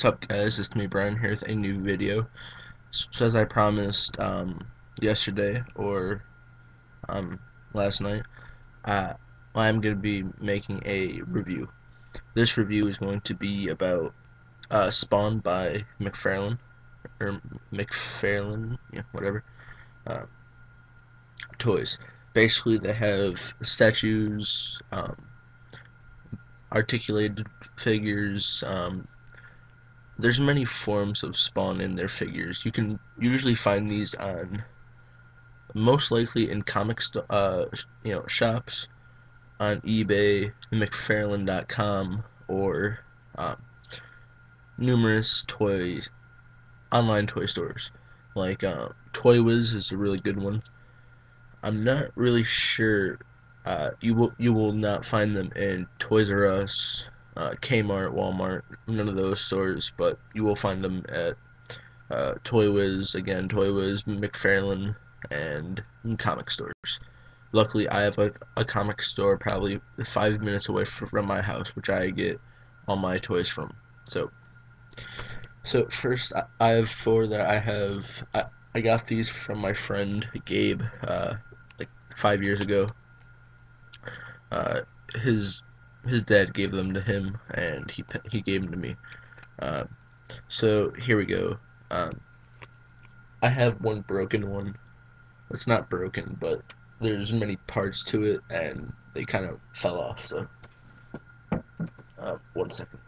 What's up, guys? It's me, Brian, here with a new video. So as I promised yesterday or um, last night, uh, I'm going to be making a review. This review is going to be about Spawn by Mcfarlane, or Mcfarlane, yeah, whatever, uh, toys. Basically, they have statues, articulated figures. There's many forms of Spawn in their figures. You can usually find these on most likely in shops on eBay, Mcfarlane.com, or um, numerous online toy stores. Like Toy Wiz is a really good one. I'm not really sure. You will not find them in Toys R Us, Kmart, Walmart, none of those stores, but you will find them at Toy Wiz, again, Toy Wiz, Mcfarlane, and comic stores. Luckily, I have a comic store probably 5 minutes away from my house, which I get all my toys from. So, so first, I have four that I have. I got these from my friend Gabe, like 5 years ago. Uh, his his dad gave them to him, and he gave them to me. Uh, so here we go. Um, I have one broken one. It's not broken, but there's many parts to it, and they kind of fell off. So, 1 second.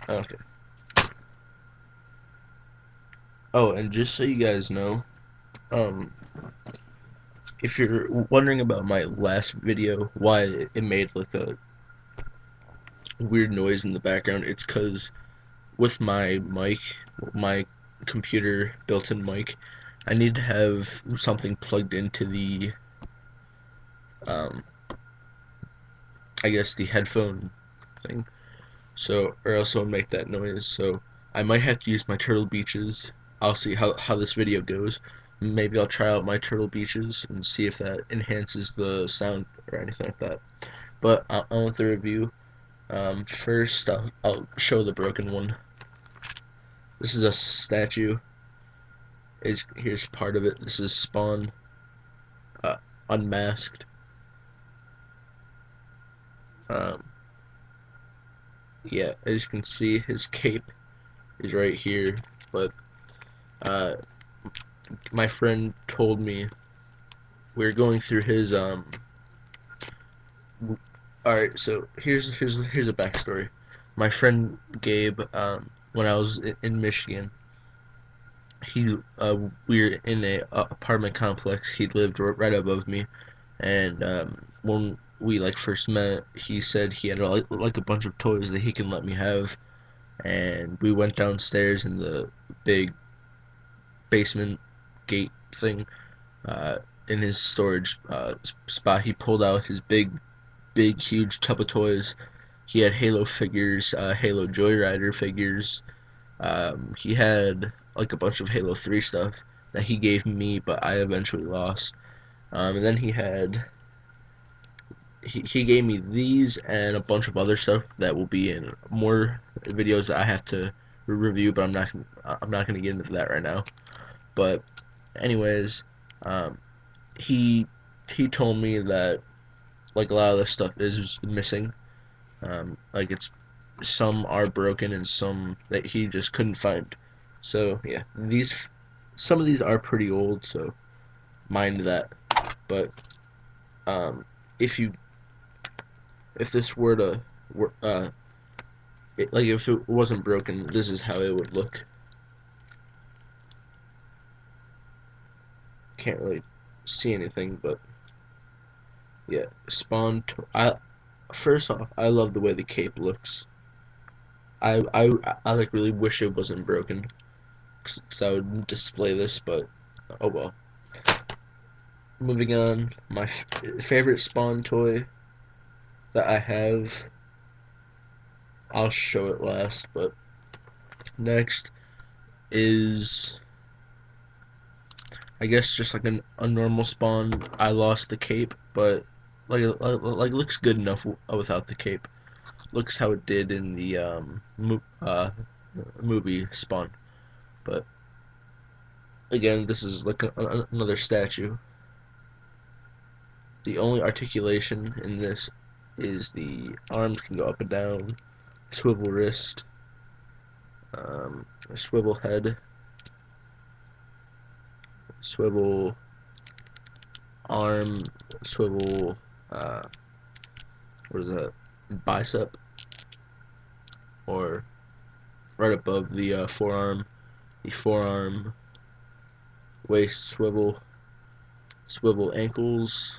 Okay. Oh, and just so you guys know, um, if you're wondering about my last video, why it made like a weird noise in the background, it's because with my mic, my computer built-in mic, I need to have something plugged into the, um, I guess the headphone thing. So, or else it'll make that noise. So, I might have to use my Turtle Beaches. I'll see how this video goes. Maybe I'll try out my Turtle Beaches and see if that enhances the sound or anything like that. But on with the review. First, I'll show the broken one. This is a statue. Here's part of it. This is Spawn, uh, unmasked. Um, yeah, as you can see, his cape is right here. But uh, my friend told me we were going through his all right, so here's a backstory. My friend Gabe, when I was in Michigan, he we were in a apartment complex. He lived right above me, and when we like first met, he said he had like a bunch of toys that he can let me have, and we went downstairs in the big basement gate thing, uh, in his storage spot. He pulled out his big, huge tub of toys. He had Halo figures, Halo Joyrider figures. He had like a bunch of Halo 3 stuff that he gave me, but I eventually lost. And then he gave me these and a bunch of other stuff that will be in more videos that I have to review, but I'm not gonna get into that right now. But anyways, um, he he told me that like a lot of this stuff is missing. Like it's some are broken and some that he just couldn't find. So yeah, these some of these are pretty old, so mind that. But um, if you if this were to like if it wasn't broken, this is how it would look. Can't really see anything, but yeah, Spawn. I first off, I love the way the cape looks. I like really wish it wasn't broken, because I would display this, but oh well. Moving on, my favorite Spawn toy that I have, I'll show it last, but next is I guess just like a normal spawn. I lost the cape, but like looks good enough without the cape. Looks how it did in the movie Spawn. But again, this is like another statue. The only articulation in this is the arms can go up and down, swivel wrist, swivel head, swivel arm, swivel, uh, what is that, bicep, or right above the forearm, the forearm, waist swivel, swivel ankles,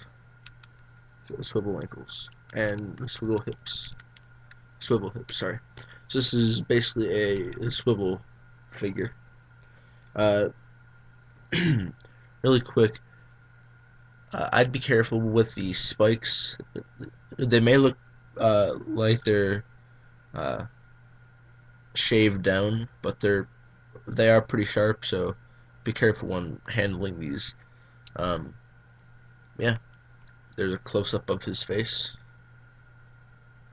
and swivel hips, sorry. So this is basically a swivel figure. Uh, really quick, I'd be careful with the spikes. They may look like they're uh, shaved down, but they are pretty sharp. So be careful when handling these. Um, yeah, there's a close up of his face.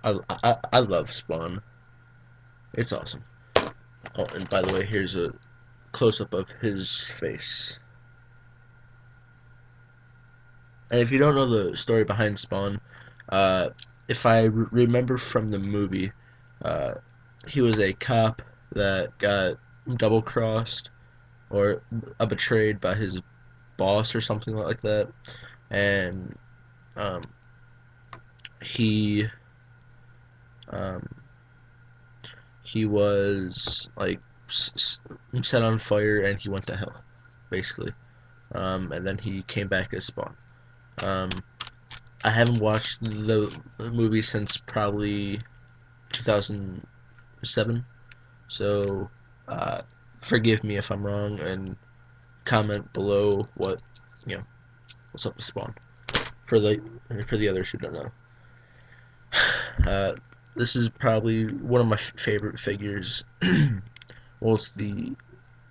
I love Spawn. It's awesome. Oh, and by the way, here's a close up of his face. And if you don't know the story behind Spawn, uh, if I remember from the movie, uh, he was a cop that got double crossed or betrayed by his boss or something like that, and um, he um, he was like set on fire and he went to hell, basically. And then he came back as Spawn. Um, I haven't watched the movie since probably 2007, so uh, forgive me if I'm wrong, and comment below what's up with Spawn for the others who don't know. Uh, this is probably one of my favorite figures. Well, it's the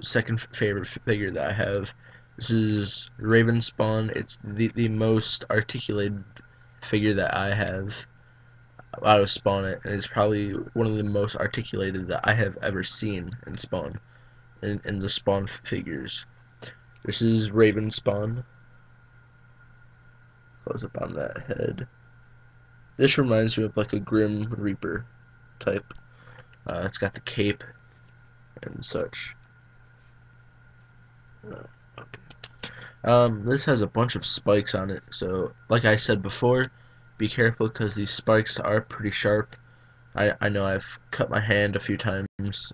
second favorite figure that I have. This is Raven Spawn. It's the most articulated figure that I have out of Spawn, and it's probably one of the most articulated that I have ever seen in Spawn, in the Spawn figures. This is Raven Spawn. Close up on that head. This reminds me of like a Grim Reaper type. It's got the cape and such. Okay. This has a bunch of spikes on it, so like I said before, be careful because these spikes are pretty sharp. I know I've cut my hand a few times.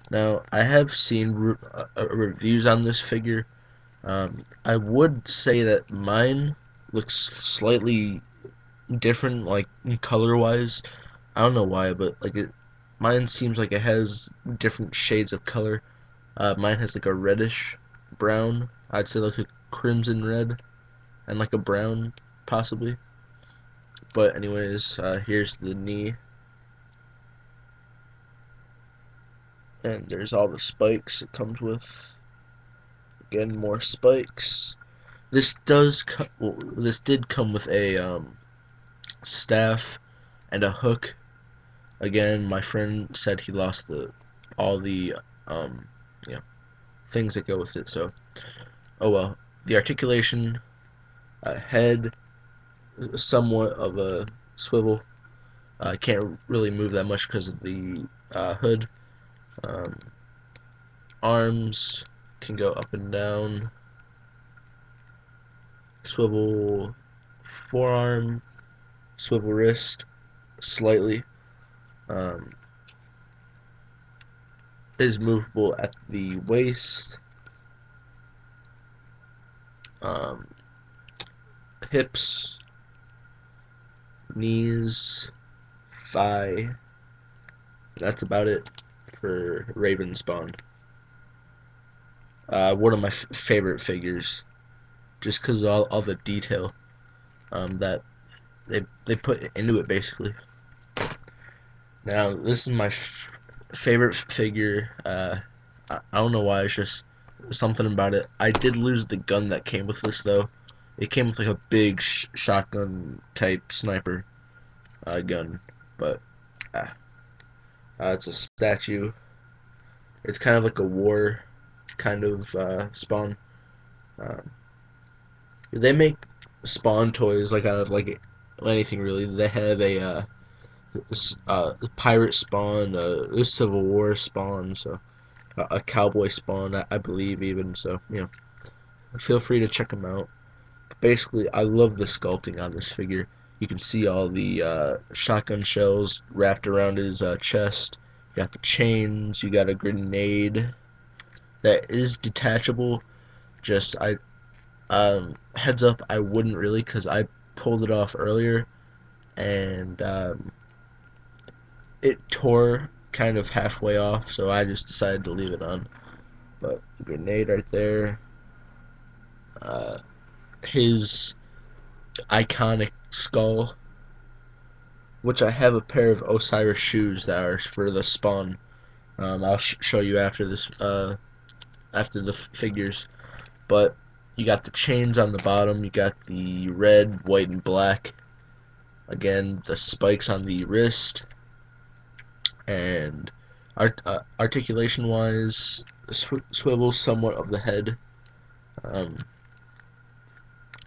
Now I have seen reviews on this figure. I would say that mine looks slightly different, like color wise. I don't know why, but like mine seems like it has different shades of color. Mine has like a reddish brown. I'd say like a crimson red and like a brown, possibly. But anyways, here's the knee, and there's all the spikes it comes with. Again, more spikes. This did come with a staff and a hook. Again, my friend said he lost all the um, you know, things that go with it. So, oh well. The articulation, head, somewhat of a swivel. I can't really move that much because of the hood. Um, Arms can go up and down. Swivel forearm, swivel wrist, slightly. Um, is movable at the waist. Um, Hips, knees, thigh. That's about it for Raven Spawn. One of my favorite figures, just because of all the detail that they put into it, basically. Now, this is my favorite figure. I don't know why, it's just something about it. I did lose the gun that came with this though. It came with like a big shotgun type sniper gun, but uh, it's a statue. It's kind of like a war kind of spawn. Um, they make spawn toys like out of like anything really. They have a pirate spawn, a Civil War spawn, so a cowboy spawn, I believe even. So feel free to check them out. Basically, I love the sculpting on this figure. You can see all the shotgun shells wrapped around his chest. You got the chains. You got a grenade that is detachable. Just heads up, I wouldn't really, because I pulled it off earlier and it tore kind of halfway off, so I just decided to leave it on. But the grenade right there, uh, his iconic skull, which I have a pair of Osiris shoes that are for the spawn. I'll show you after this, after the figures. But you got the chains on the bottom. You got the red, white, and black. Again, the spikes on the wrist, and articulation-wise, swivels somewhat of the head. Um,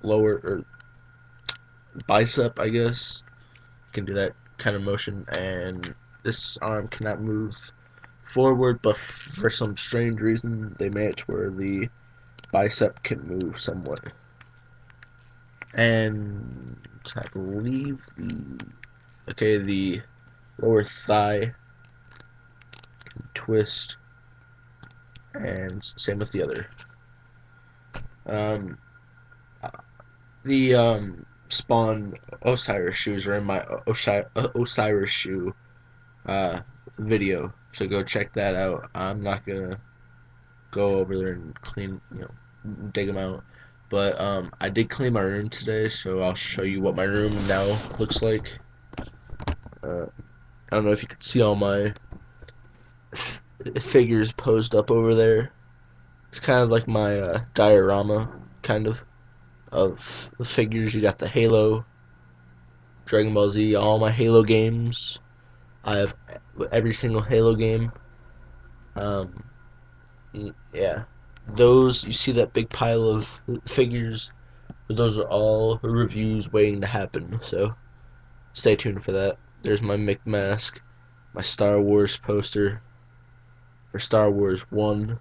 lower or bicep, I guess. You can do that kind of motion, and this arm cannot move forward, but for some strange reason they made it to where the bicep can move somewhat. And I believe the lower thigh can twist, and same with the other. Um, the spawn Osiris shoes are in my Osiris shoe video, so go check that out. I'm not gonna go over there and dig them out, but I did clean my room today, so I'll show you what my room now looks like. I don't know if you can see all my figures posed up over there. It's kind of like my diorama, kind of the figures. You got the Halo, Dragon Ball Z, all my Halo games. I have every single Halo game. Um, yeah, those, you see that big pile of figures. Those are all reviews waiting to happen. So stay tuned for that. There's my Mick mask, my Star Wars poster for Star Wars 1.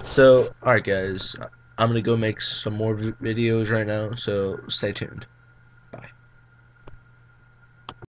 So, alright guys, I'm gonna go make some more videos right now, so stay tuned.